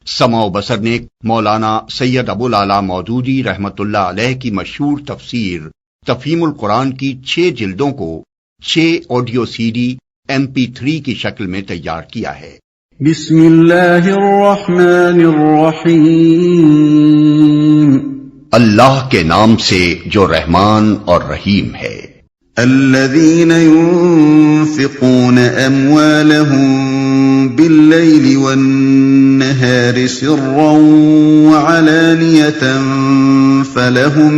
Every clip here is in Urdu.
سمع و بصر نے مولانا سید ابو مودودی رحمت اللہ علیہ کی مشہور تفسیر تفہیم-ul-Quran کی 6 جلدوں کو 6 آڈیو سی ڈی MP3 کی شکل میں تیار کیا ہے۔ بسم اللہ الرحمن الرحیم، اللہ کے نام سے جو رحمان اور رحیم ہے۔ الذین ينفقون اموالهم باللیل والنہار سرا وعلانیة فلهم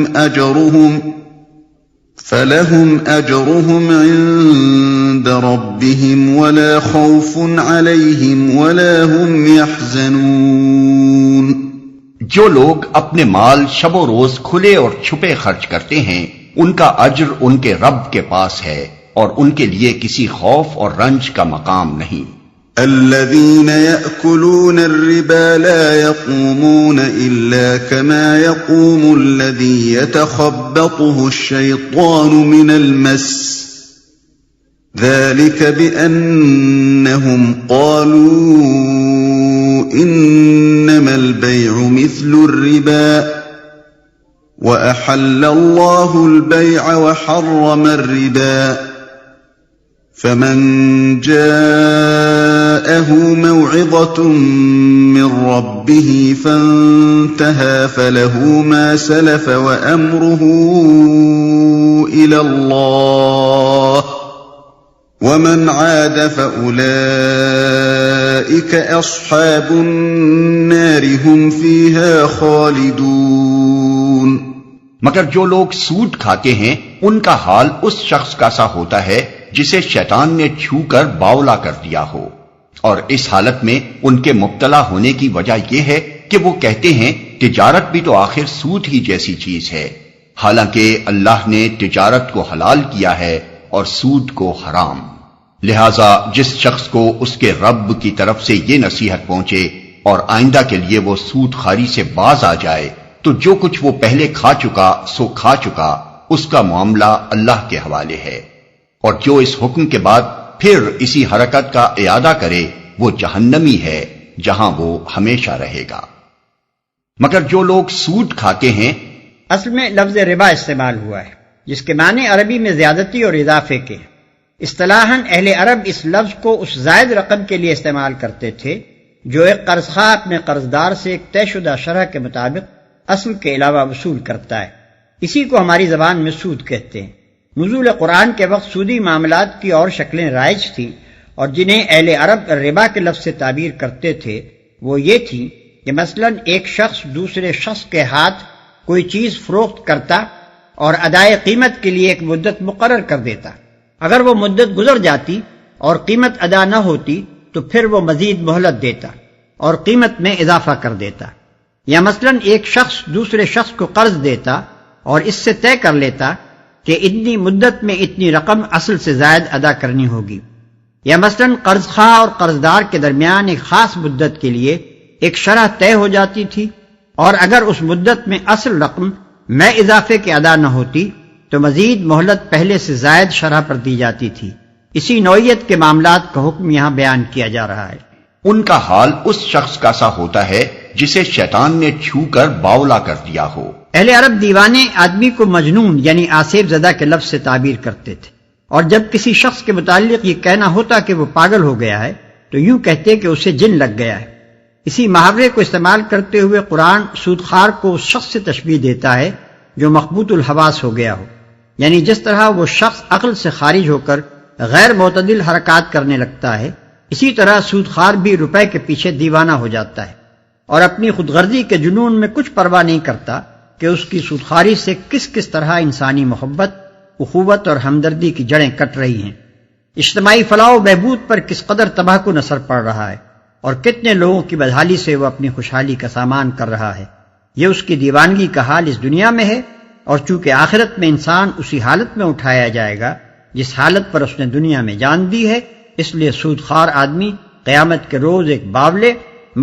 اجرهم عند ربهم ولا خوف عليهم ولا هم يحزنون۔ جو لوگ اپنے مال شب و روز کھلے اور چھپے خرچ کرتے ہیں، ان کا اجر ان کے رب کے پاس ہے اور ان کے لیے کسی خوف اور رنج کا مقام نہیں۔ الذين يأكلون الربا لا يقومون إلا كما يقوم الذي يتخبطه الشيطان من المس، ذلك بأنهم قالوا إنما البيع مثل الربا وأحل الله البيع وحرم الربا، فمن جاءه موعظة من ربه فانتهى فله ما سلف وأمره إلى الله ومن عاد فأولئك أصحاب النار هم فيها خالدون۔ مگر جو لوگ سود کھاتے ہیں ان کا حال اس شخص کا سا ہوتا ہے جسے شیطان نے چھو کر باولا کر دیا ہو، اور اس حالت میں ان کے مبتلا ہونے کی وجہ یہ ہے کہ وہ کہتے ہیں تجارت بھی تو آخر سود ہی جیسی چیز ہے، حالانکہ اللہ نے تجارت کو حلال کیا ہے اور سود کو حرام۔ لہذا جس شخص کو اس کے رب کی طرف سے یہ نصیحت پہنچے اور آئندہ کے لیے وہ سود خواری سے باز آ جائے تو جو کچھ وہ پہلے کھا چکا سو کھا چکا، اس کا معاملہ اللہ کے حوالے ہے، اور جو اس حکم کے بعد پھر اسی حرکت کا اعادہ کرے وہ جہنمی ہے جہاں وہ ہمیشہ رہے گا۔ مگر جو لوگ سود کھاتے ہیں، اصل میں لفظ ربا استعمال ہوا ہے جس کے معنی عربی میں زیادتی اور اضافے کے۔ اصطلاحاً اہل عرب اس لفظ کو اس زائد رقم کے لیے استعمال کرتے تھے جو ایک قرض خواہ اپنے قرضدار سے ایک طے شدہ شرح کے مطابق اصل کے علاوہ وصول کرتا ہے۔ اسی کو ہماری زبان میں سود کہتے ہیں۔ نزول قرآن کے وقت سودی معاملات کی اور شکلیں رائج تھیں، اور جنہیں اہل عرب ربا کے لفظ سے تعبیر کرتے تھے وہ یہ تھی کہ مثلاً ایک شخص دوسرے شخص کے ہاتھ کوئی چیز فروخت کرتا اور ادائے قیمت کے لیے ایک مدت مقرر کر دیتا۔ اگر وہ مدت گزر جاتی اور قیمت ادا نہ ہوتی تو پھر وہ مزید مہلت دیتا اور قیمت میں اضافہ کر دیتا۔ یا مثلاً ایک شخص دوسرے شخص کو قرض دیتا اور اس سے طے کر لیتا کہ اتنی مدت میں اتنی رقم اصل سے زائد ادا کرنی ہوگی۔ یا مثلاً قرض خواہ اور قرضدار کے درمیان ایک خاص مدت کے لیے ایک شرح طے ہو جاتی تھی، اور اگر اس مدت میں اصل رقم میں اضافے کے ادا نہ ہوتی تو مزید مہلت پہلے سے زائد شرح پر دی جاتی تھی۔ اسی نوعیت کے معاملات کا حکم یہاں بیان کیا جا رہا ہے۔ ان کا حال اس شخص کا سا ہوتا ہے جسے شیطان نے چھو کر باولا کر دیا ہو۔ اہل عرب دیوانے آدمی کو مجنون یعنی آصف زدہ کے لفظ سے تعبیر کرتے تھے، اور جب کسی شخص کے متعلق یہ کہنا ہوتا کہ وہ پاگل ہو گیا ہے تو یوں کہتے کہ اسے جن لگ گیا ہے۔ اسی محاورے کو استعمال کرتے ہوئے قرآن سودخوار کو اس شخص سے تشبیہ دیتا ہے جو مخبوط الحواس ہو گیا ہو، یعنی جس طرح وہ شخص عقل سے خارج ہو کر غیر معتدل حرکات کرنے لگتا ہے، اسی طرح سودخوار بھی روپے کے پیچھے دیوانہ ہو جاتا ہے اور اپنی خود غرضی کے جنون میں کچھ پرواہ نہیں کرتا کہ اس کی سودخواری سے کس کس طرح انسانی محبت، اخوت اور ہمدردی کی جڑیں کٹ رہی ہیں، اجتماعی فلاح و بہبود پر کس قدر تباہ کن اثر پڑ رہا ہے، اور کتنے لوگوں کی بدحالی سے وہ اپنی خوشحالی کا سامان کر رہا ہے۔ یہ اس کی دیوانگی کا حال اس دنیا میں ہے، اور چونکہ آخرت میں انسان اسی حالت میں اٹھایا جائے گا جس حالت پر اس نے دنیا میں جان دی ہے، اس لیے سودخوار آدمی قیامت کے روز ایک باولے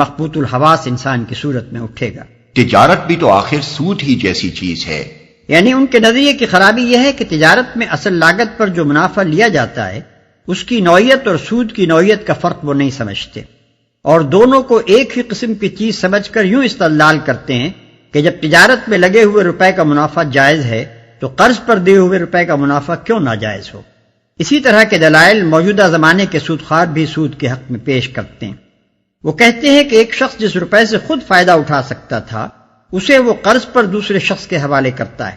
مخبوط الحواس انسان کی صورت میں اٹھے گا۔ تجارت بھی تو آخر سود ہی جیسی چیز ہے، یعنی ان کے نظریے کی خرابی یہ ہے کہ تجارت میں اصل لاگت پر جو منافع لیا جاتا ہے اس کی نوعیت اور سود کی نوعیت کا فرق وہ نہیں سمجھتے۔ اور دونوں کو ایک ہی قسم کی چیز سمجھ کر یوں استدلال کرتے ہیں کہ جب تجارت میں لگے ہوئے روپے کا منافع جائز ہے تو قرض پر دیے ہوئے روپے کا منافع کیوں ناجائز ہو؟ اسی طرح کے دلائل موجودہ زمانے کے سودخوار بھی سود کے حق میں پیش کرتے ہیں۔ وہ کہتے ہیں کہ ایک شخص جس روپے سے خود فائدہ اٹھا سکتا تھا اسے وہ قرض پر دوسرے شخص کے حوالے کرتا ہے،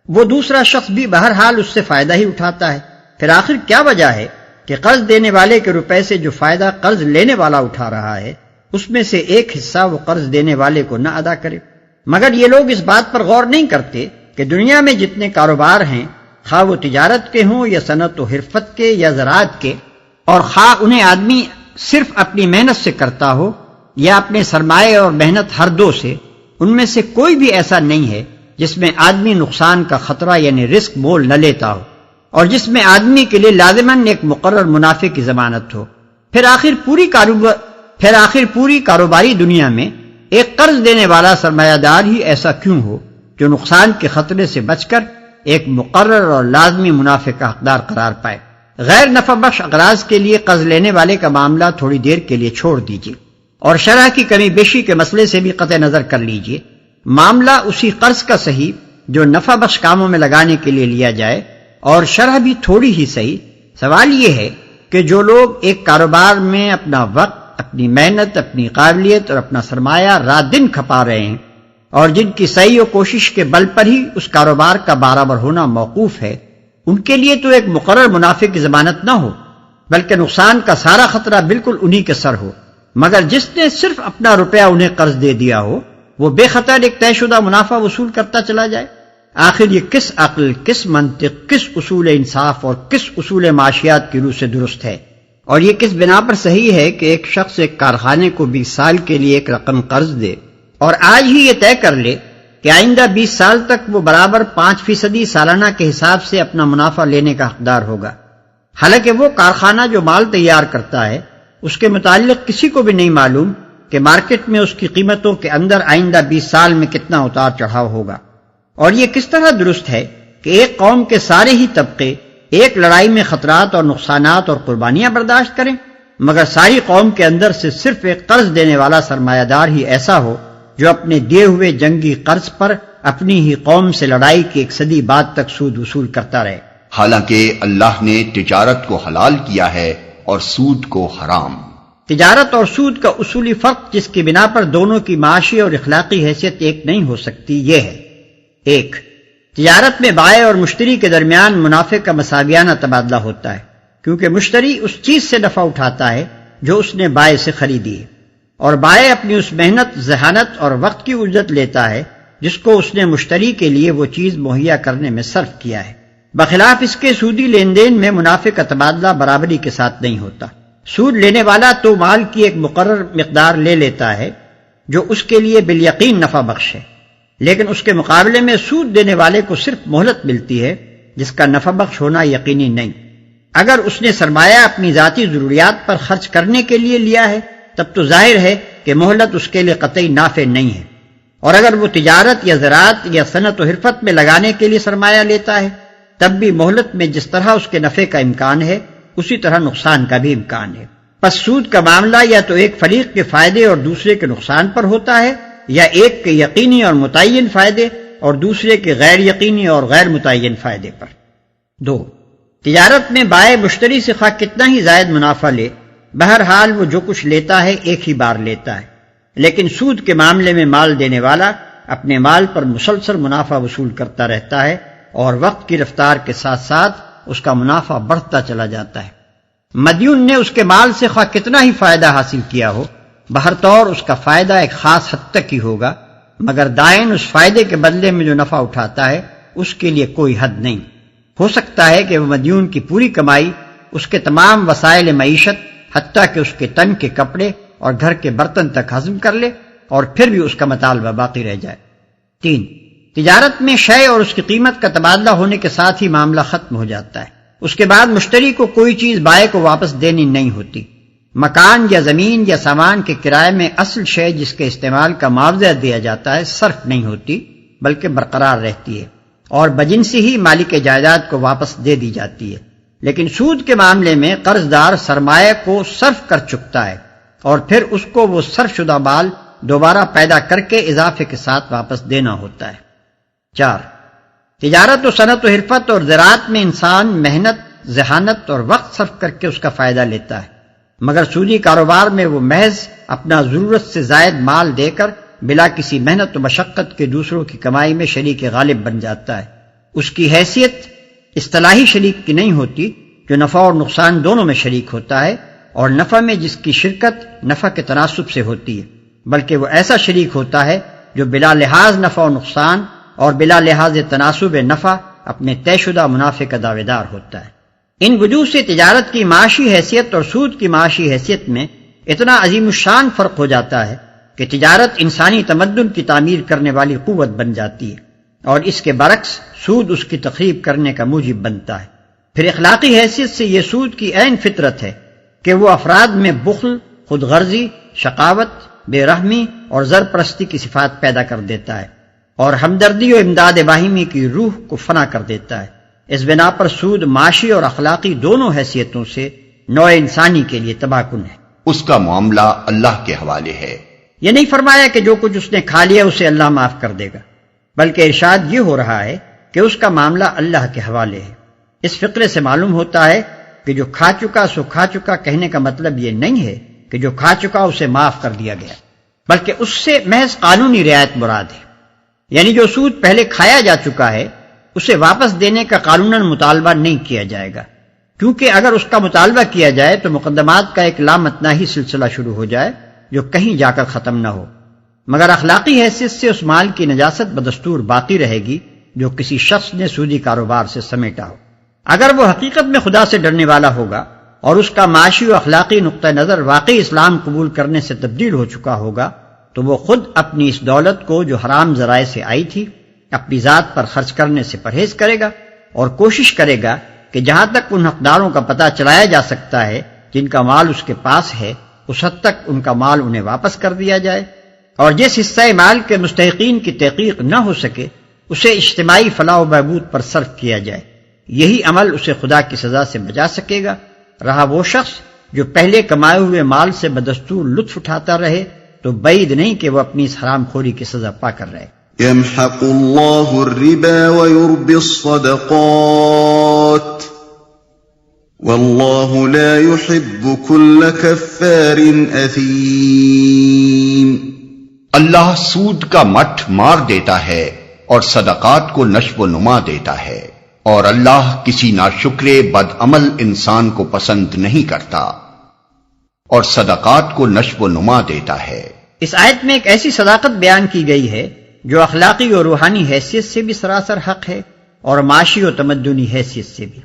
وہ دوسرا شخص بھی بہرحال اس سے فائدہ ہی اٹھاتا ہے، پھر آخر کیا وجہ ہے کہ قرض دینے والے کے روپے سے جو فائدہ قرض لینے والا اٹھا رہا ہے اس میں سے ایک حصہ وہ قرض دینے والے کو نہ ادا کرے؟ مگر یہ لوگ اس بات پر غور نہیں کرتے کہ دنیا میں جتنے کاروبار ہیں، خواہ وہ تجارت کے ہوں یا صنعت و حرفت کے یا زراعت کے، اور خواہ انہیں آدمی صرف اپنی محنت سے کرتا ہو یا اپنے سرمایے اور محنت ہر دو سے، ان میں سے کوئی بھی ایسا نہیں ہے جس میں آدمی نقصان کا خطرہ یعنی رسک مول نہ لیتا ہو، اور جس میں آدمی کے لیے لازماً ایک مقرر منافع کی ضمانت ہو۔ پھر آخر پوری کاروباری دنیا میں ایک قرض دینے والا سرمایہ دار ہی ایسا کیوں ہو جو نقصان کے خطرے سے بچ کر ایک مقرر اور لازمی منافع کا حقدار قرار پائے؟ غیر نفع بخش اغراض کے لیے قرض لینے والے کا معاملہ تھوڑی دیر کے لیے چھوڑ دیجیے اور شرح کی کمی بیشی کے مسئلے سے بھی قطع نظر کر لیجیے، معاملہ اسی قرض کا صحیح جو نفع بخش کاموں میں لگانے کے لیے لیا جائے، اور شرح بھی تھوڑی ہی صحیح۔ سوال یہ ہے کہ جو لوگ ایک کاروبار میں اپنا وقت، اپنی محنت، اپنی قابلیت اور اپنا سرمایہ رات دن کھپا رہے ہیں، اور جن کی سعی و کوشش کے بل پر ہی اس کاروبار کا برابر ہونا موقوف ہے، ان کے لیے تو ایک مقرر منافع کی ضمانت نہ ہو بلکہ نقصان کا سارا خطرہ بالکل انہی کے سر ہو، مگر جس نے صرف اپنا روپیہ انہیں قرض دے دیا ہو وہ بے خطر ایک طے شدہ منافع وصول کرتا چلا جائے۔ آخر یہ کس عقل، کس منطق، کس اصول انصاف اور کس اصول معاشیات کی روح سے درست ہے؟ اور یہ کس بنا پر صحیح ہے کہ ایک شخص ایک کارخانے کو 20 سال کے لیے ایک رقم قرض دے اور آج ہی یہ طے کر لے کہ آئندہ 20 سال تک وہ برابر 5% سالانہ کے حساب سے اپنا منافع لینے کا حقدار ہوگا، حالانکہ وہ کارخانہ جو مال تیار کرتا ہے اس کے متعلق کسی کو بھی نہیں معلوم کہ مارکیٹ میں اس کی قیمتوں کے اندر آئندہ 20 سال میں کتنا اتار چڑھاؤ ہوگا۔ اور یہ کس طرح درست ہے کہ ایک قوم کے سارے ہی طبقے ایک لڑائی میں خطرات اور نقصانات اور قربانیاں برداشت کریں، مگر ساری قوم کے اندر سے صرف ایک قرض دینے والا سرمایہ دار ہی ایسا ہو جو اپنے دیے ہوئے جنگی قرض پر اپنی ہی قوم سے لڑائی کی 1 صدی بعد تک سود وصول کرتا رہے؟ حالانکہ اللہ نے تجارت کو حلال کیا ہے اور سود کو حرام۔ تجارت اور سود کا اصولی فرق جس کی بنا پر دونوں کی معاشی اور اخلاقی حیثیت ایک نہیں ہو سکتی یہ ہے: 1. تجارت میں بائع اور مشتری کے درمیان منافع کا مساویانہ تبادلہ ہوتا ہے، کیونکہ مشتری اس چیز سے نفع اٹھاتا ہے جو اس نے بائع سے خریدی ہے، اور بائع اپنی اس محنت، ذہانت اور وقت کی اجرت لیتا ہے جس کو اس نے مشتری کے لیے وہ چیز مہیا کرنے میں صرف کیا ہے۔ بخلاف اس کے سودی لین دین میں منافع کا تبادلہ برابری کے ساتھ نہیں ہوتا۔ سود لینے والا تو مال کی ایک مقرر مقدار لے لیتا ہے جو اس کے لیے بالیقین نفع بخش ہے، لیکن اس کے مقابلے میں سود دینے والے کو صرف مہلت ملتی ہے جس کا نفع بخش ہونا یقینی نہیں۔ اگر اس نے سرمایہ اپنی ذاتی ضروریات پر خرچ کرنے کے لیے لیا ہے تب تو ظاہر ہے کہ مہلت اس کے لیے قطعی نافع نہیں ہے، اور اگر وہ تجارت یا زراعت یا صنعت و حرفت میں لگانے کے لیے سرمایہ لیتا ہے تب بھی مہلت میں جس طرح اس کے نفع کا امکان ہے اسی طرح نقصان کا بھی امکان ہے۔ پس سود کا معاملہ یا تو ایک فریق کے فائدے اور دوسرے کے نقصان پر ہوتا ہے، یا ایک کے یقینی اور متعین فائدے اور دوسرے کے غیر یقینی اور غیر متعین فائدے پر۔ 2. تجارت میں بائع مشتری سے خواہ کتنا ہی زائد منافع لے، بہرحال وہ جو کچھ لیتا ہے ایک ہی بار لیتا ہے، لیکن سود کے معاملے میں مال دینے والا اپنے مال پر مسلسل منافع وصول کرتا رہتا ہے، اور وقت کی رفتار کے ساتھ ساتھ اس کا منافع بڑھتا چلا جاتا ہے۔ مدیون نے اس کے مال سے خواہ کتنا ہی فائدہ حاصل کیا ہو، بہرطور اس کا فائدہ ایک خاص حد تک ہی ہوگا، مگر دائن اس فائدے کے بدلے میں جو نفع اٹھاتا ہے اس کے لیے کوئی حد نہیں۔ ہو سکتا ہے کہ وہ مدیون کی پوری کمائی، اس کے تمام وسائل معیشت، حتیٰ کہ اس کے تن کے کپڑے اور گھر کے برتن تک ہضم کر لے، اور پھر بھی اس کا مطالبہ باقی رہ جائے۔ 3. تجارت میں شے اور اس کی قیمت کا تبادلہ ہونے کے ساتھ ہی معاملہ ختم ہو جاتا ہے، اس کے بعد مشتری کو کوئی چیز بائع کو واپس دینی نہیں ہوتی۔ مکان یا زمین یا سامان کے کرائے میں اصل شے جس کے استعمال کا معاوضہ دیا جاتا ہے صرف نہیں ہوتی بلکہ برقرار رہتی ہے، اور بجنسی ہی مالک جائیداد کو واپس دے دی جاتی ہے۔ لیکن سود کے معاملے میں قرض دار سرمایہ کو صرف کر چکتا ہے اور پھر اس کو وہ صرف شدہ مال دوبارہ پیدا کر کے اضافے کے ساتھ واپس دینا ہوتا ہے۔ 4، تجارت و صنعت و حرفت اور زراعت میں انسان محنت، ذہانت اور وقت صرف کر کے اس کا فائدہ لیتا ہے، مگر سودی کاروبار میں وہ محض اپنا ضرورت سے زائد مال دے کر بلا کسی محنت و مشقت کے دوسروں کی کمائی میں شریک غالب بن جاتا ہے۔ اس کی حیثیت اصطلاحی شریک کی نہیں ہوتی جو نفع اور نقصان دونوں میں شریک ہوتا ہے، اور نفع میں جس کی شرکت نفع کے تناسب سے ہوتی ہے، بلکہ وہ ایسا شریک ہوتا ہے جو بلا لحاظ نفع و نقصان اور بلا لحاظ تناسب نفع اپنے طے شدہ منافع کا دعوے دار ہوتا ہے۔ ان وجوہ سے تجارت کی معاشی حیثیت اور سود کی معاشی حیثیت میں اتنا عظیم الشان فرق ہو جاتا ہے کہ تجارت انسانی تمدن کی تعمیر کرنے والی قوت بن جاتی ہے، اور اس کے برعکس سود اس کی تخریب کرنے کا موجب بنتا ہے۔ پھر اخلاقی حیثیت سے یہ سود کی عین فطرت ہے کہ وہ افراد میں بخل، خود غرضی، شقاوت، بے رحمی اور زر پرستی کی صفات پیدا کر دیتا ہے، اور ہمدردی و امداد باہمی کی روح کو فنا کر دیتا ہے۔ اس بنا پر سود معاشی اور اخلاقی دونوں حیثیتوں سے نوع انسانی کے لیے تباہ کن ہے۔ اس کا معاملہ اللہ کے حوالے ہے۔ یہ نہیں فرمایا کہ جو کچھ اس نے کھا لیا اسے اللہ معاف کر دے گا، بلکہ ارشاد یہ ہو رہا ہے کہ اس کا معاملہ اللہ کے حوالے ہے۔ اس فقرے سے معلوم ہوتا ہے کہ جو کھا چکا سو کھا چکا کہنے کا مطلب یہ نہیں ہے کہ جو کھا چکا اسے معاف کر دیا گیا، بلکہ اس سے محض قانونی رعایت مراد ہے۔ یعنی جو سود پہلے کھایا جا چکا ہے اسے واپس دینے کا قانوناً مطالبہ نہیں کیا جائے گا، کیونکہ اگر اس کا مطالبہ کیا جائے تو مقدمات کا ایک لامتناہی سلسلہ شروع ہو جائے جو کہیں جا کر ختم نہ ہو، مگر اخلاقی حیثیت سے اس مال کی نجاست بدستور باقی رہے گی جو کسی شخص نے سودی کاروبار سے سمیٹا ہو۔ اگر وہ حقیقت میں خدا سے ڈرنے والا ہوگا اور اس کا معاشی و اخلاقی نقطہ نظر واقعی اسلام قبول کرنے سے تبدیل ہو چکا ہوگا تو وہ خود اپنی اس دولت کو جو حرام ذرائع سے آئی تھی اپنی ذات پر خرچ کرنے سے پرہیز کرے گا، اور کوشش کرے گا کہ جہاں تک ان حقداروں کا پتہ چلایا جا سکتا ہے جن کا مال اس کے پاس ہے اس حد تک ان کا مال انہیں واپس کر دیا جائے، اور جس حصہ مال کے مستحقین کی تحقیق نہ ہو سکے اسے اجتماعی فلاح و بہبود پر صرف کیا جائے۔ یہی عمل اسے خدا کی سزا سے بچا سکے گا۔ رہا وہ شخص جو پہلے کمائے ہوئے مال سے بدستور لطف اٹھاتا رہے تو بعید نہیں کہ وہ اپنی اس حرام خوری کی سزا پا کر رہے۔ يمحق الله الربا ويربي الصدقات والله لا يحب كل كفار أثيم۔ اللہ سود کا مٹھ مار دیتا ہے اور صدقات کو نشو و نما دیتا ہے، اور اللہ کسی ناشکر بد عمل انسان کو پسند نہیں کرتا، اور صدقات کو نشو و نما دیتا ہے۔ اس آیت میں ایک ایسی صداقت بیان کی گئی ہے جو اخلاقی اور روحانی حیثیت سے بھی سراسر حق ہے اور معاشی و تمدنی حیثیت سے بھی۔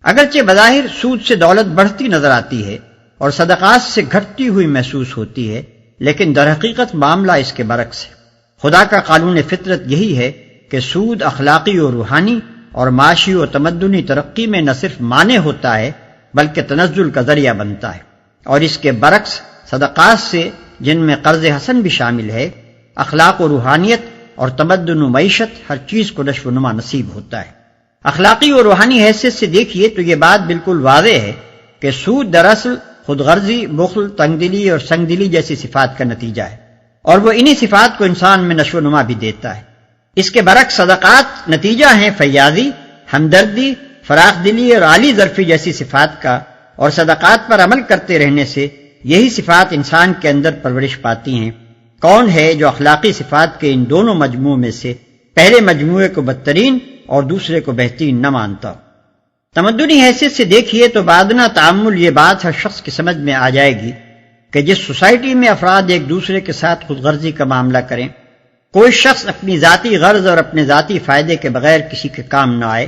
اگرچہ بظاہر سود سے دولت بڑھتی نظر آتی ہے اور صدقات سے گھٹتی ہوئی محسوس ہوتی ہے، لیکن در حقیقت معاملہ اس کے برعکس ہے۔ خدا کا قانون فطرت یہی ہے کہ سود اخلاقی و روحانی اور معاشی و تمدنی ترقی میں نہ صرف مانع ہوتا ہے بلکہ تنزل کا ذریعہ بنتا ہے، اور اس کے برعکس صدقات سے جن میں قرض حسن بھی شامل ہے، اخلاق و روحانیت اور تمدن و معیشت ہر چیز کو نشو و نما نصیب ہوتا ہے۔ اخلاقی اور روحانی حیثیت سے دیکھیے تو یہ بات بالکل واضح ہے کہ سود دراصل خود غرضی، بخل، تنگ دلی اور سنگ دلی جیسی صفات کا نتیجہ ہے، اور وہ انہی صفات کو انسان میں نشو و نما بھی دیتا ہے۔ اس کے برعکس صدقات نتیجہ ہیں فیاضی، ہمدردی، فراخ دلی اور عالی ظرفی جیسی صفات کا، اور صدقات پر عمل کرتے رہنے سے یہی صفات انسان کے اندر پرورش پاتی ہیں۔ کون ہے جو اخلاقی صفات کے ان دونوں مجموعوں میں سے پہلے مجموعے کو بدترین اور دوسرے کو بہترین نہ مانتا؟ تمدنی حیثیت سے دیکھیے تو بادنا تعامل یہ بات ہر شخص کی سمجھ میں آ جائے گی کہ جس سوسائٹی میں افراد ایک دوسرے کے ساتھ خود غرضی کا معاملہ کریں، کوئی شخص اپنی ذاتی غرض اور اپنے ذاتی فائدے کے بغیر کسی کے کام نہ آئے،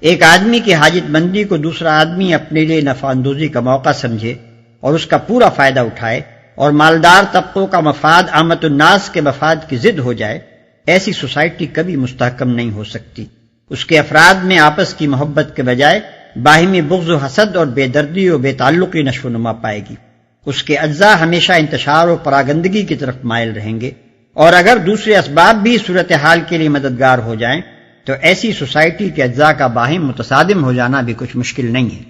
ایک آدمی کی حاجت مندی کو دوسرا آدمی اپنے لیے نفع اندوزی کا موقع سمجھے اور اس کا پورا فائدہ اٹھائے، اور مالدار طبقوں کا مفاد عامت الناس کے مفاد کی ضد ہو جائے، ایسی سوسائٹی کبھی مستحکم نہیں ہو سکتی۔ اس کے افراد میں آپس کی محبت کے بجائے باہمی بغض و حسد اور بے دردی و بے تعلقی نشو و نما پائے گی۔ اس کے اجزاء ہمیشہ انتشار و پراگندگی کی طرف مائل رہیں گے، اور اگر دوسرے اسباب بھی صورتحال کے لیے مددگار ہو جائیں تو ایسی سوسائٹی کے اجزاء کا باہم متصادم ہو جانا بھی کچھ مشکل نہیں ہے۔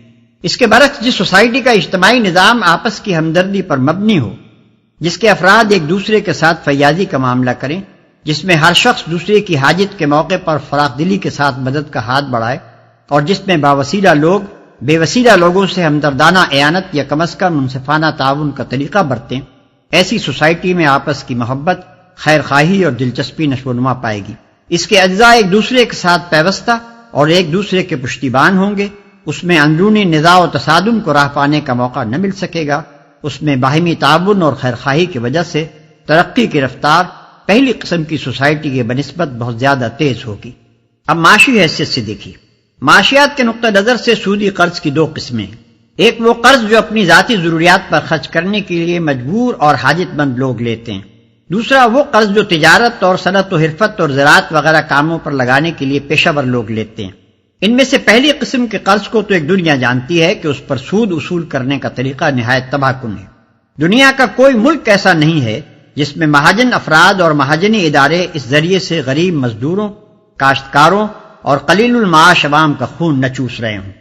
اس کے برعکس جس سوسائٹی کا اجتماعی نظام آپس کی ہمدردی پر مبنی ہو جس کے افراد ایک دوسرے کے ساتھ فیاضی کا معاملہ کریں، جس میں ہر شخص دوسرے کی حاجت کے موقع پر فراخ دلی کے ساتھ مدد کا ہاتھ بڑھائے، اور جس میں باوسیلہ لوگ بے وسیلہ لوگوں سے ہمدردانہ اعانت یا کم از کم منصفانہ تعاون کا طریقہ برتیں، ایسی سوسائٹی میں آپس کی محبت، خیر خواہی اور دلچسپی نشو و نما پائے گی۔ اس کے اجزاء ایک دوسرے کے ساتھ پیوستہ اور ایک دوسرے کے پشتیبان ہوں گے، اس میں اندرونی نزاع و تصادم کو راہ پانے کا موقع نہ مل سکے گا، اس میں باہمی تعاون اور خیر خواہی کی وجہ سے ترقی کی رفتار پہلی قسم کی سوسائٹی کے بنسبت بہت زیادہ تیز ہوگی۔ اب معاشی حیثیت سے دیکھیے، معاشیات کے نقطہ نظر سے سودی قرض کی دو قسمیں ہیں۔ ایک وہ قرض جو اپنی ذاتی ضروریات پر خرچ کرنے کے لیے مجبور اور حاجت مند لوگ لیتے ہیں، دوسرا وہ قرض جو تجارت اور صنعت و حرفت اور زراعت وغیرہ کاموں پر لگانے کے لیے پیشہ ور لوگ لیتے ہیں۔ ان میں سے پہلی قسم کے قرض کو تو ایک دنیا جانتی ہے کہ اس پر سود وصول کرنے کا طریقہ نہایت تباہ کن ہے۔ دنیا کا کوئی ملک ایسا نہیں ہے جس میں مہاجن افراد اور مہاجنی ادارے اس ذریعے سے غریب مزدوروں، کاشتکاروں اور قلیل المعاش عوام کا خون نہ چوس رہے ہوں۔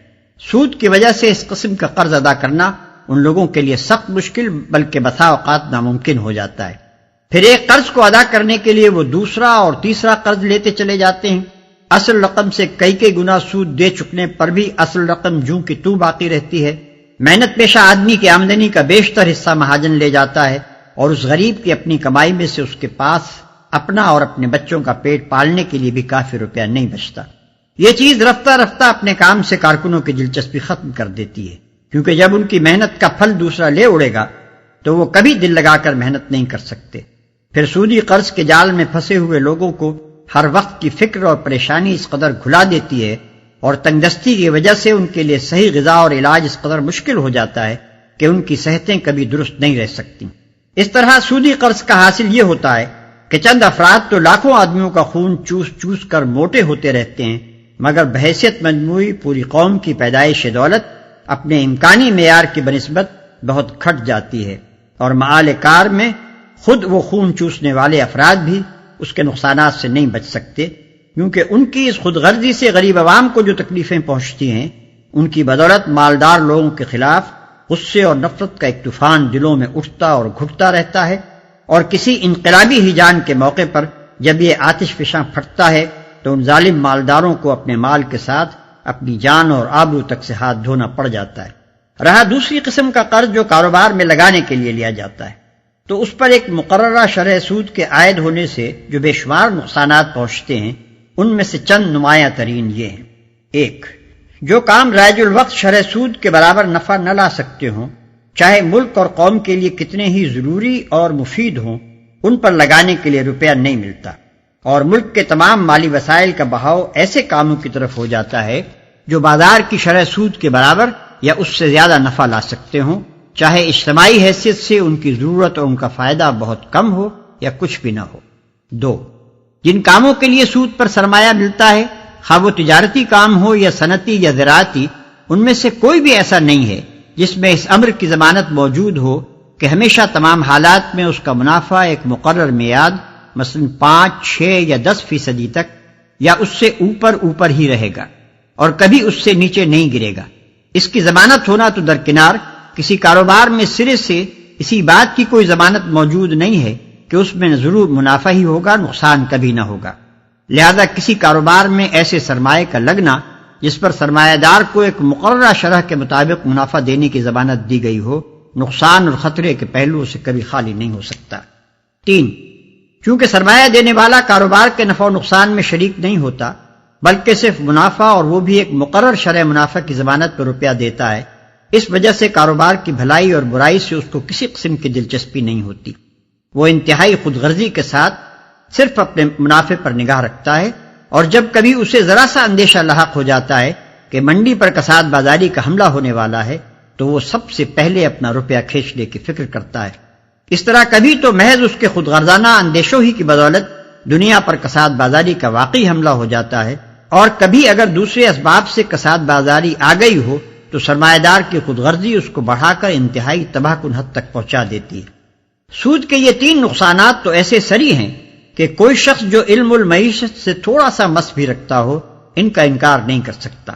سود کی وجہ سے اس قسم کا قرض ادا کرنا ان لوگوں کے لیے سخت مشکل بلکہ بسا اوقات ناممکن ہو جاتا ہے۔ پھر ایک قرض کو ادا کرنے کے لیے وہ دوسرا اور تیسرا قرض لیتے چلے جاتے ہیں، اصل رقم سے کئی گنا سود دے چکنے پر بھی اصل رقم جوں کی توں باقی رہتی ہے۔ محنت پیشہ آدمی کی آمدنی کا بیشتر حصہ مہاجن لے جاتا ہے، اور اس غریب کی اپنی کمائی میں سے اس کے پاس اپنا اور اپنے بچوں کا پیٹ پالنے کے لیے بھی کافی روپیہ نہیں بچتا۔ یہ چیز رفتہ رفتہ اپنے کام سے کارکنوں کی دلچسپی ختم کر دیتی ہے، کیونکہ جب ان کی محنت کا پھل دوسرا لے اڑے گا تو وہ کبھی دل لگا کر محنت نہیں کر سکتے۔ پھر سودی قرض کے جال میں پھنسے ہوئے لوگوں کو ہر وقت کی فکر اور پریشانی اس قدر گھلا دیتی ہے، اور تنگ دستی کی وجہ سے ان کے لیے صحیح غذا اور علاج اس قدر مشکل ہو جاتا ہے کہ ان کی صحتیں کبھی درست نہیں رہ سکتی۔ اس طرح سودی قرض کا حاصل یہ ہوتا ہے کہ چند افراد تو لاکھوں آدمیوں کا خون چوس چوس کر موٹے ہوتے رہتے ہیں، مگر بحیثیت مجموعی پوری قوم کی پیدائش دولت اپنے امکانی معیار کی بنسبت بہت گھٹ جاتی ہے، اور معال کار میں خود وہ خون چوسنے والے افراد بھی اس کے نقصانات سے نہیں بچ سکتے، کیونکہ ان کی اس خود غرضی سے غریب عوام کو جو تکلیفیں پہنچتی ہیں، ان کی بدولت مالدار لوگوں کے خلاف غصے اور نفرت کا ایک طوفان دلوں میں اٹھتا اور گھٹتا رہتا ہے، اور کسی انقلابی ہیجان کے موقع پر جب یہ آتش فشاں پھٹتا ہے تو ان ظالم مالداروں کو اپنے مال کے ساتھ اپنی جان اور آبرو تک سے ہاتھ دھونا پڑ جاتا ہے۔ رہا دوسری قسم کا قرض جو کاروبار میں لگانے کے لیے لیا جاتا ہے، تو اس پر ایک مقررہ شرح سود کے عائد ہونے سے جو بے شمار نقصانات پہنچتے ہیں، ان میں سے چند نمایاں ترین یہ ہیں۔ ایک، جو کام رائج الوقت شرح سود کے برابر نفع نہ لا سکتے ہوں، چاہے ملک اور قوم کے لیے کتنے ہی ضروری اور مفید ہوں، ان پر لگانے کے لیے روپیہ نہیں ملتا، اور ملک کے تمام مالی وسائل کا بہاؤ ایسے کاموں کی طرف ہو جاتا ہے جو بازار کی شرح سود کے برابر یا اس سے زیادہ نفع لا سکتے ہوں، چاہے اجتماعی حیثیت سے ان کی ضرورت اور ان کا فائدہ بہت کم ہو یا کچھ بھی نہ ہو۔ دو، جن کاموں کے لیے سود پر سرمایہ ملتا ہے، خواہ وہ تجارتی کام ہو یا صنعتی یا زراعتی، ان میں سے کوئی بھی ایسا نہیں ہے جس میں اس امر کی ضمانت موجود ہو کہ ہمیشہ تمام حالات میں اس کا منافع ایک مقرر میعاد مثلا 5، 6 یا 10% تک یا اس سے اوپر ہی رہے گا اور کبھی اس سے نیچے نہیں گرے گا۔ اس کی ضمانت ہونا تو درکنار، کسی کاروبار میں سرے سے اسی بات کی کوئی ضمانت موجود نہیں ہے کہ اس میں ضرور منافع ہی ہوگا، نقصان کبھی نہ ہوگا۔ لہذا کسی کاروبار میں ایسے سرمایہ کا لگنا جس پر سرمایہ دار کو ایک مقررہ شرح کے مطابق منافع دینے کی ضمانت دی گئی ہو، نقصان اور خطرے کے پہلوؤں سے کبھی خالی نہیں ہو سکتا۔ 3، چونکہ سرمایہ دینے والا کاروبار کے نفع و نقصان میں شریک نہیں ہوتا بلکہ صرف منافع، اور وہ بھی ایک مقرر شرح منافع کی ضمانت پر روپیہ دیتا ہے، اس وجہ سے کاروبار کی بھلائی اور برائی سے اس کو کسی قسم کی دلچسپی نہیں ہوتی۔ وہ انتہائی خود غرضی کے ساتھ صرف اپنے منافع پر نگاہ رکھتا ہے، اور جب کبھی اسے ذرا سا اندیشہ لاحق ہو جاتا ہے کہ منڈی پر کساد بازاری کا حملہ ہونے والا ہے تو وہ سب سے پہلے اپنا روپیہ کھینچنے کی فکر کرتا ہے۔ اس طرح کبھی تو محض اس کے خود غرضانہ اندیشوں ہی کی بدولت دنیا پر کساد بازاری کا واقعی حملہ ہو جاتا ہے، اور کبھی اگر دوسرے اسباب سے کساد بازاری آ گئی ہو تو سرمایہ دار کی خود غرضی اس کو بڑھا کر انتہائی تباہ کن حد تک پہنچا دیتی ہے۔ سود کے یہ 3 نقصانات تو ایسے سری ہیں کہ کوئی شخص جو علم المعیشت سے تھوڑا سا مس بھی رکھتا ہو ان کا انکار نہیں کر سکتا۔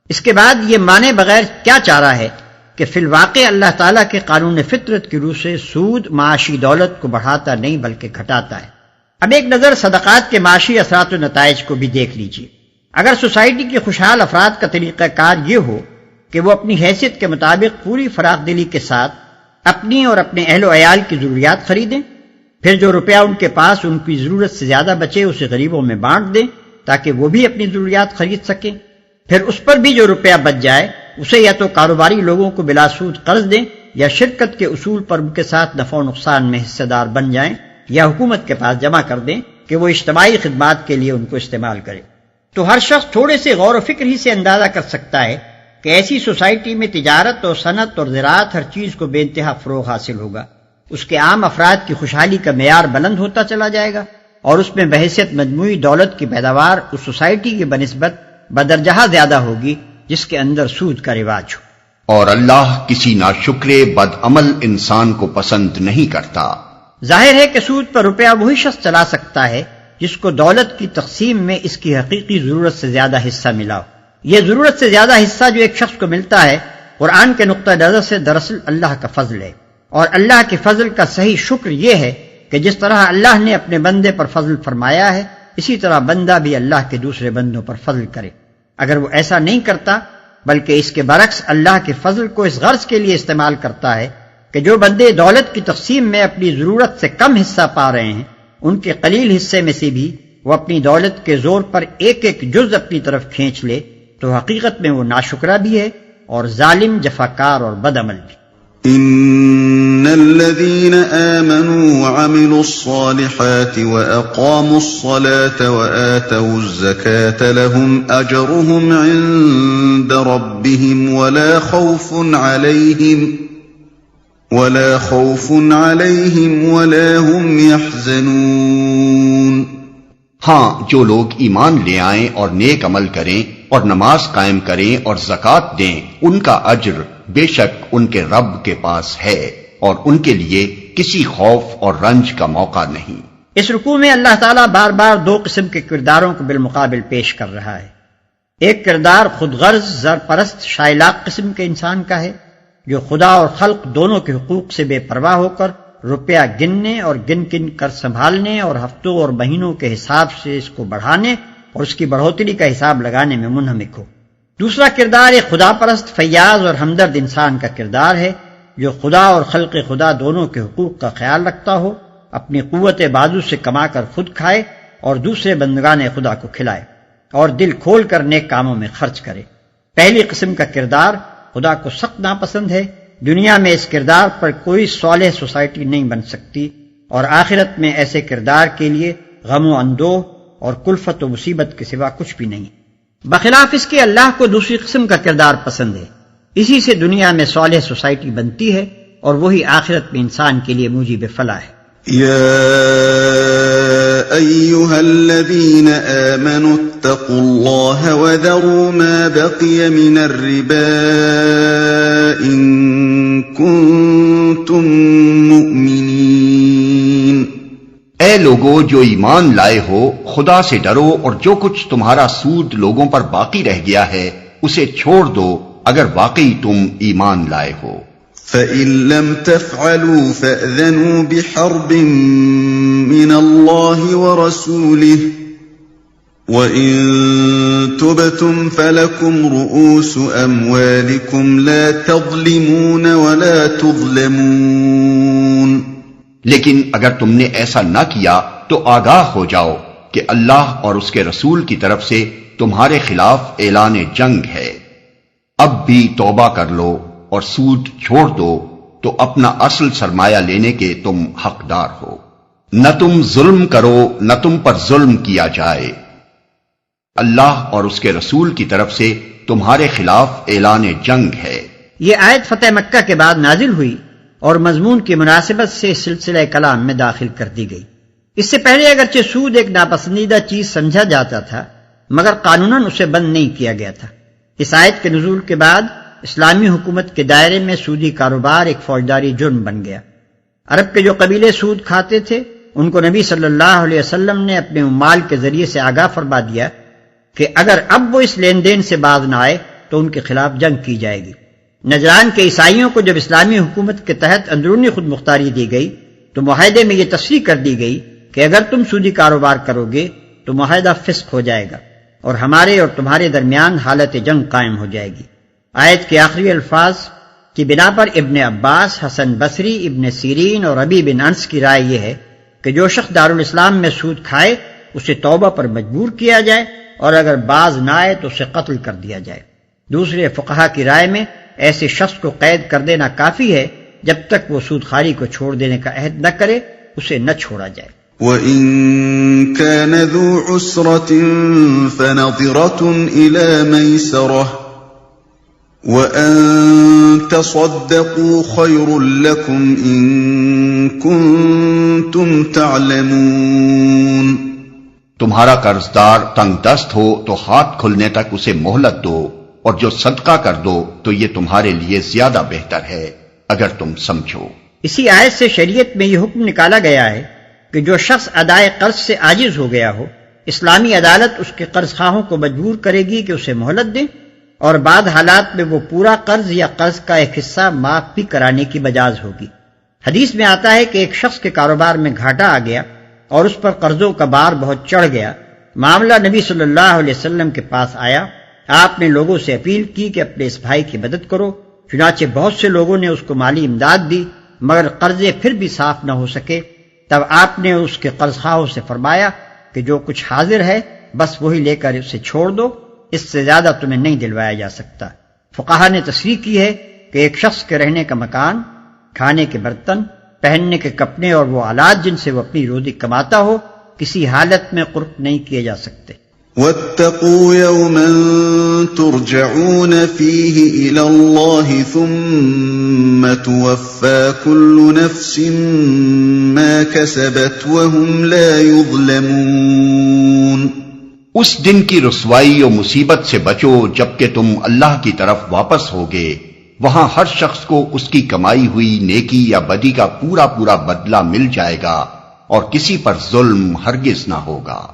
اس کے بعد یہ مانے بغیر کیا چارہ ہے کہ فی الواقع اللہ تعالیٰ کے قانون فطرت کی روح سے سود معاشی دولت کو بڑھاتا نہیں بلکہ گھٹاتا ہے۔ اب ایک نظر صدقات کے معاشی اثرات و نتائج کو بھی دیکھ لیجیے۔ اگر سوسائٹی کے خوشحال افراد کا طریقہ کار یہ ہو کہ وہ اپنی حیثیت کے مطابق پوری فراخ دلی کے ساتھ اپنی اور اپنے اہل و عیال کی ضروریات خریدیں، پھر جو روپیہ ان کے پاس ان کی ضرورت سے زیادہ بچے اسے غریبوں میں بانٹ دیں تاکہ وہ بھی اپنی ضروریات خرید سکیں، پھر اس پر بھی جو روپیہ بچ جائے اسے یا تو کاروباری لوگوں کو بلا سود قرض دیں یا شرکت کے اصول پر ان کے ساتھ نفع و نقصان میں حصہ دار بن جائیں یا حکومت کے پاس جمع کر دیں کہ وہ اجتماعی خدمات کے لیے ان کو استعمال کرے۔ تو ہر شخص تھوڑے سے غور و فکر ہی سے اندازہ کر سکتا ہے کہ ایسی سوسائٹی میں تجارت اور صنعت اور زراعت ہر چیز کو بے انتہا فروغ حاصل ہوگا، اس کے عام افراد کی خوشحالی کا معیار بلند ہوتا چلا جائے گا اور اس میں بحیثیت مجموعی دولت کی پیداوار اس سوسائٹی کی بنسبت بدرجہ زیادہ ہوگی جس کے اندر سود کا رواج ہو۔ اور اللہ کسی ناشکر بد عمل انسان کو پسند نہیں کرتا۔ ظاہر ہے کہ سود پر روپیہ وہی شخص چلا سکتا ہے جس کو دولت کی تقسیم میں اس کی حقیقی ضرورت سے زیادہ حصہ ملا ہو۔ یہ ضرورت سے زیادہ حصہ جو ایک شخص کو ملتا ہے قرآن کے نقطہ نظر سے دراصل اللہ کا فضل ہے، اور اللہ کے فضل کا صحیح شکر یہ ہے کہ جس طرح اللہ نے اپنے بندے پر فضل فرمایا ہے اسی طرح بندہ بھی اللہ کے دوسرے بندوں پر فضل کرے۔ اگر وہ ایسا نہیں کرتا بلکہ اس کے برعکس اللہ کے فضل کو اس غرض کے لیے استعمال کرتا ہے کہ جو بندے دولت کی تقسیم میں اپنی ضرورت سے کم حصہ پا رہے ہیں ان کے قلیل حصے میں سے بھی وہ اپنی دولت کے زور پر ایک ایک جز اپنی طرف کھینچ لے تو حقیقت میں وہ ناشکرہ بھی ہے اور ظالم، جفاکار اور بد عمل بھی۔ ان الذين آمنوا وعملوا الصالحات واقاموا الصلاة وآتوا الزكاة لهم اجرهم عند ربهم ولا خوف عليهم ولا هم يحزنون۔ ہاں، جو لوگ ایمان لے آئیں اور نیک عمل کریں اور نماز قائم کریں اور زکوٰۃ دیں ان کا اجر بے شک ان کے رب کے پاس ہے اور ان کے لیے کسی خوف اور رنج کا موقع نہیں۔ اس رکوع میں اللہ تعالیٰ بار بار دو قسم کے کرداروں کو بالمقابل پیش کر رہا ہے۔ ایک کردار خود غرض، زر پرست، شائلاق قسم کے انسان کا ہے جو خدا اور خلق دونوں کے حقوق سے بے پرواہ ہو کر روپیہ گننے اور گن گن کر سنبھالنے اور ہفتوں اور مہینوں کے حساب سے اس کو بڑھانے اور اس کی بڑھوتری کا حساب لگانے میں منہمک ہو۔ دوسرا کردار ایک خدا پرست، فیاض اور ہمدرد انسان کا کردار ہے جو خدا اور خلق خدا دونوں کے حقوق کا خیال رکھتا ہو، اپنی قوت بازو سے کما کر خود کھائے اور دوسرے بندگان خدا کو کھلائے اور دل کھول کر نیک کاموں میں خرچ کرے۔ پہلی قسم کا کردار خدا کو سخت ناپسند ہے، دنیا میں اس کردار پر کوئی صالح سوسائٹی نہیں بن سکتی اور آخرت میں ایسے کردار کے لیے غم و اندوہ اور کلفت و مصیبت کے سوا کچھ بھی نہیں۔ بخلاف اس کے اللہ کو دوسری قسم کا کردار پسند ہے، اسی سے دنیا میں صالح سوسائٹی بنتی ہے اور وہی آخرت میں انسان کے لیے موجب فلاح ہے۔ يا أيها الذين آمنوا اتقوا الله وذروا ما بقي من الربا إن كنتم مؤمنين۔ اے لوگو جو ایمان لائے ہو، خدا سے ڈرو اور جو کچھ تمہارا سود لوگوں پر باقی رہ گیا ہے اسے چھوڑ دو اگر واقعی تم ایمان لائے ہو۔ فَإِن لَّمْ تَفْعَلُوا فَأْذَنُوا بِحَرْبٍ مِّنَ اللَّهِ وَرَسُولِهِ وَإِن تُبْتُمْ فَلَكُمْ رُءُوسُ أَمْوَالِكُمْ لَا تَظْلِمُونَ وَلَا تُظْلَمُونَ۔ لیکن اگر تم نے ایسا نہ کیا تو آگاہ ہو جاؤ کہ اللہ اور اس کے رسول کی طرف سے تمہارے خلاف اعلان جنگ ہے۔ اب بھی توبہ کر لو اور سود چھوڑ دو تو اپنا اصل سرمایہ لینے کے تم حقدار ہو۔ نہ تم ظلم کرو نہ تم پر ظلم کیا جائے۔ اللہ اور اس کے رسول کی طرف سے تمہارے خلاف اعلان جنگ ہے۔ یہ آیت فتح مکہ کے بعد نازل ہوئی اور مضمون کی مناسبت سے سلسلہ کلام میں داخل کر دی گئی۔ اس سے پہلے اگرچہ سود ایک ناپسندیدہ چیز سمجھا جاتا تھا مگر قانوناً اسے بند نہیں کیا گیا تھا۔ اس آیت کے نزول کے بعد اسلامی حکومت کے دائرے میں سودی کاروبار ایک فوجداری جرم بن گیا۔ عرب کے جو قبیلے سود کھاتے تھے ان کو نبی صلی اللہ علیہ وسلم نے اپنے عمال کے ذریعے سے آگاہ فرما دیا کہ اگر اب وہ اس لین دین سے باز نہ آئے تو ان کے خلاف جنگ کی جائے گی۔ نجران کے عیسائیوں کو جب اسلامی حکومت کے تحت اندرونی خود مختاری دی گئی تو معاہدے میں یہ تصریح کر دی گئی کہ اگر تم سودی کاروبار کرو گے تو معاہدہ فسخ ہو جائے گا اور ہمارے اور تمہارے درمیان حالت جنگ قائم ہو جائے گی۔ آیت کے آخری الفاظ کی بنا پر ابن عباس، حسن بصری، ابن سیرین اور ربیع بن انس کی رائے یہ ہے کہ جو شخص دارالاسلام میں سود کھائے اسے توبہ پر مجبور کیا جائے اور اگر باز نہ آئے تو اسے قتل کر دیا جائے۔ دوسرے فقہا کی رائے میں ایسے شخص کو قید کر دینا کافی ہے، جب تک وہ سود خواری کو چھوڑ دینے کا عہد نہ کرے اسے نہ چھوڑا جائے۔ وَإِن كَانَ ذُو عُسْرَةٍ فَنَظِرَةٌ إِلَى مَيْسَرَةٍ وَأَن تَصَدَّقُوا خَيْرٌ لَكُمْ إِن كُنتُمْ تَعْلَمُونَ۔ تمہارا قرض دار تنگ دست ہو تو ہاتھ کھلنے تک اسے مہلت دو، اور جو صدقہ کر دو تو یہ تمہارے لیے زیادہ بہتر ہے اگر تم سمجھو۔ اسی آیت سے شریعت میں یہ حکم نکالا گیا ہے کہ جو شخص ادائے قرض سے عاجز ہو گیا ہو، اسلامی عدالت اس کے قرض خواہوں کو مجبور کرے گی کہ اسے مہلت دیں، اور بعض حالات میں وہ پورا قرض یا قرض کا ایک حصہ معاف بھی کرانے کی مجاز ہوگی۔ حدیث میں آتا ہے کہ ایک شخص کے کاروبار میں گھاٹا آ گیا اور اس پر قرضوں کا بار بہت چڑھ گیا۔ معاملہ نبی صلی اللہ علیہ وسلم کے پاس آیا۔ آپ نے لوگوں سے اپیل کی کہ اپنے اس بھائی کی مدد کرو، چنانچہ بہت سے لوگوں نے اس کو مالی امداد دی، مگر قرضے پھر بھی صاف نہ ہو سکے۔ تب آپ نے اس کے قرض خواہوں سے فرمایا کہ جو کچھ حاضر ہے بس وہی لے کر اسے چھوڑ دو، اس سے زیادہ تمہیں نہیں دلوایا جا سکتا۔ فقہا نے تصریح کی ہے کہ ایک شخص کے رہنے کا مکان، کھانے کے برتن، پہننے کے کپڑے اور وہ آلات جن سے وہ اپنی روزی کماتا ہو کسی حالت میں قرق نہیں کیے جا سکتے۔ وَاتَّقُوا يَوْمًا تُرْجَعُونَ فِيهِ إِلَى اللَّهِ ثُمَّ تُوَفَّى كُلُّ نَفْسٍ مَا كَسَبَتْ وَهُمْ لَا يُظْلَمُونَ۔ اس دن کی رسوائی و مصیبت سے بچو جبکہ تم اللہ کی طرف واپس ہوگے، وہاں ہر شخص کو اس کی کمائی ہوئی نیکی یا بدی کا پورا پورا بدلہ مل جائے گا اور کسی پر ظلم ہرگز نہ ہوگا۔